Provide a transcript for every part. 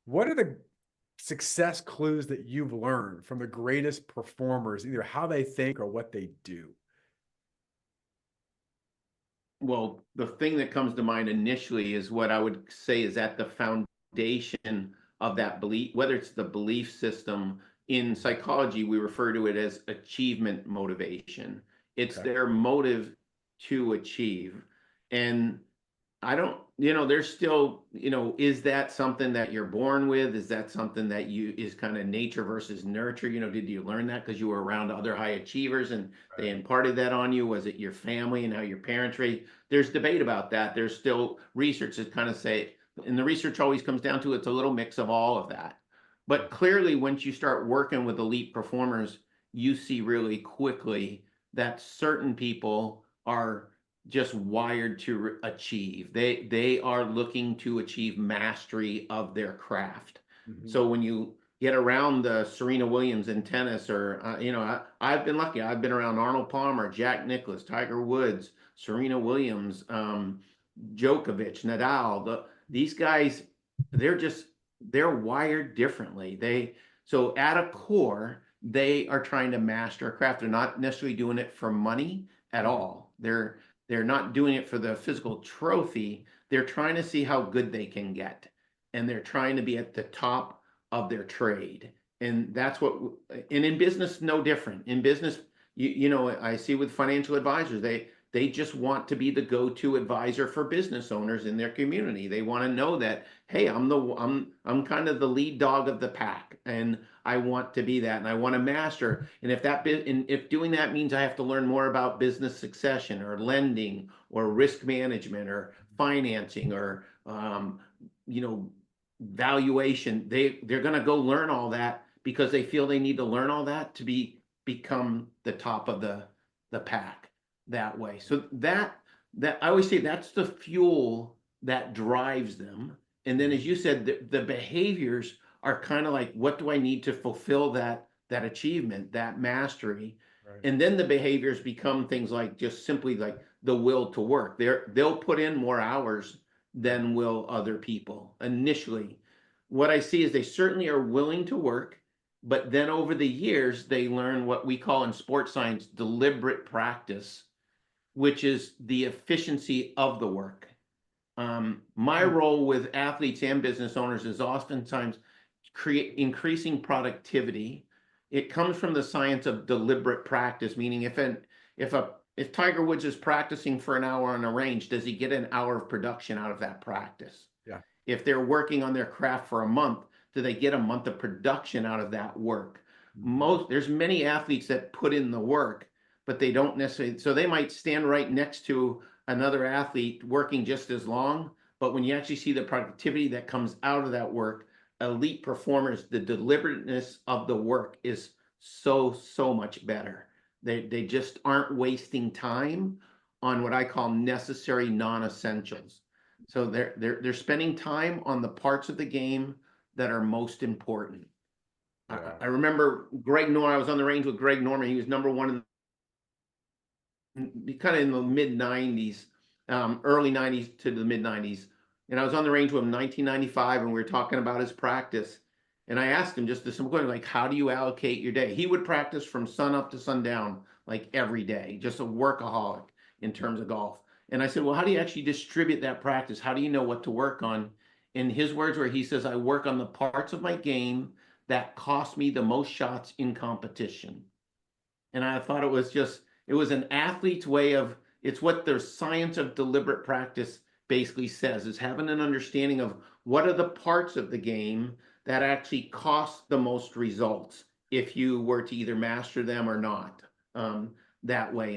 What are the success clues that you've learned from the greatest performers, either how they think or what they do? Well, the thing that comes to mind initially is what I would say is at the foundation of that belief, whether it's the belief system. In psychology, we refer to it as achievement motivation. It's Okay. their motive to achieve. And I don't, there's still, is that something that you're born with? Is that something that is kind of nature versus nurture? Did you learn that because you were around other high achievers and they Right. imparted that on you? Was it your family and how your parents raised? There's debate about that. There's still research that kind of say, and the research always comes down to it's a little mix of all of that. But clearly, once you start working with elite performers, you see really quickly that certain people are just wired to achieve. They are looking to achieve mastery of their craft. Mhm. So when you get around the Serena Williams in tennis, or I've been lucky. I've been around Arnold Palmer, Jack Nicklaus, Tiger Woods, Serena Williams, Djokovic, Nadal. These guys, they're just they're wired differently. So at a core, they are trying to master a craft. They're not necessarily doing it for money at Mhm. all. They're not doing it for the physical trophy. They're trying to see how good they can get, and they're trying to be at the top of their trade. And that's what. And in business, no different. In business, I see with financial advisors, they just want to be the go-to advisor for business owners in their community. They want to know that, hey, I'm kind of the lead dog of the pack, and I want to be that, and I want to master. And if doing that means I have to learn more about business succession or lending or risk management or financing or you know valuation, they're going to go learn all that because they feel they need to learn all that to become the top of the pack that way. So that I always say that's the fuel that drives them. And then, as you said, the behaviors are kind of like, what do I need to fulfill that achievement, that mastery? Right. And then the behaviors become things like just simply like the will to work. They'll put in more hours Right. than will other people initially. What I see is they certainly are willing to work, but then over the years, they learn what we call in sports science deliberate practice, which is the efficiency of the work. My Mm. role with athletes and business owners is oftentimes create increasing productivity. It comes from the science of deliberate practice, meaning if Tiger Woods is practicing for an hour on a range, does he get an hour of production out of that practice? Yeah. If they're working on their craft for a month, do they get a month of production out of that work? Mhm. There's many athletes that put in the work, but they don't necessarily, so they might stand right next to another athlete working just as long, but when you actually see the productivity that comes out of that work, elite performers, the deliberateness of the work is so much better. They just aren't wasting time on what I call necessary non-essentials. So they're spending time on the parts of the game that are most important. I, Yeah. I remember Greg Norman. I was on the range with Greg Norman. He was number one kind of in the mid '90s, early '90s to the mid '90s. And I was on the range with him in 1995, and we were talking about his practice. And I asked him just a simple question, like, how do you allocate your day? He would practice from sun up to sundown, like every day, just a workaholic in terms of golf. And I said, well, how do you actually distribute that practice? How do you know what to work on? And his words were, he says, I work on the parts of my game that cost me the most shots in competition. And I thought it was an athlete's way of, it's what the science of deliberate practice basically says, is having an understanding of what are the parts of the game that actually cost the most results if you were to either master them or not, that way.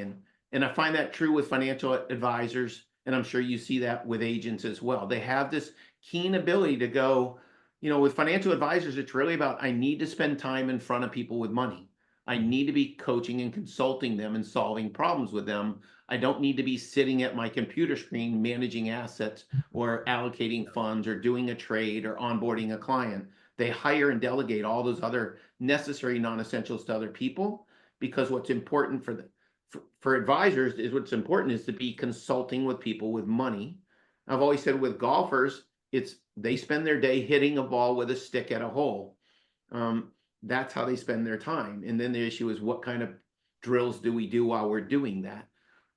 And I find that true with financial advisors, and I'm sure you see that with agents as well. They have this keen ability to go, with financial advisors, it's really about, I need to spend time in front of people with money. I Mhm. need to be coaching and consulting them and solving problems with them. I don't need to be sitting at my computer screen managing assets or allocating funds or doing a trade or onboarding a client. They hire and delegate all those other necessary non-essentials to other people, because what's important for advisors is, what's important is to be consulting with people with money. I've always said with golfers, it's They spend their day hitting a ball with a stick at a hole. That's how they spend their time. And then the issue is, what kind of drills do we do while we're doing that?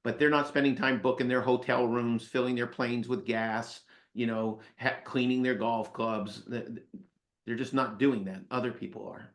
But they're not spending time booking their hotel rooms, filling their planes with gas, cleaning their golf clubs. They're just not doing that. Other people are.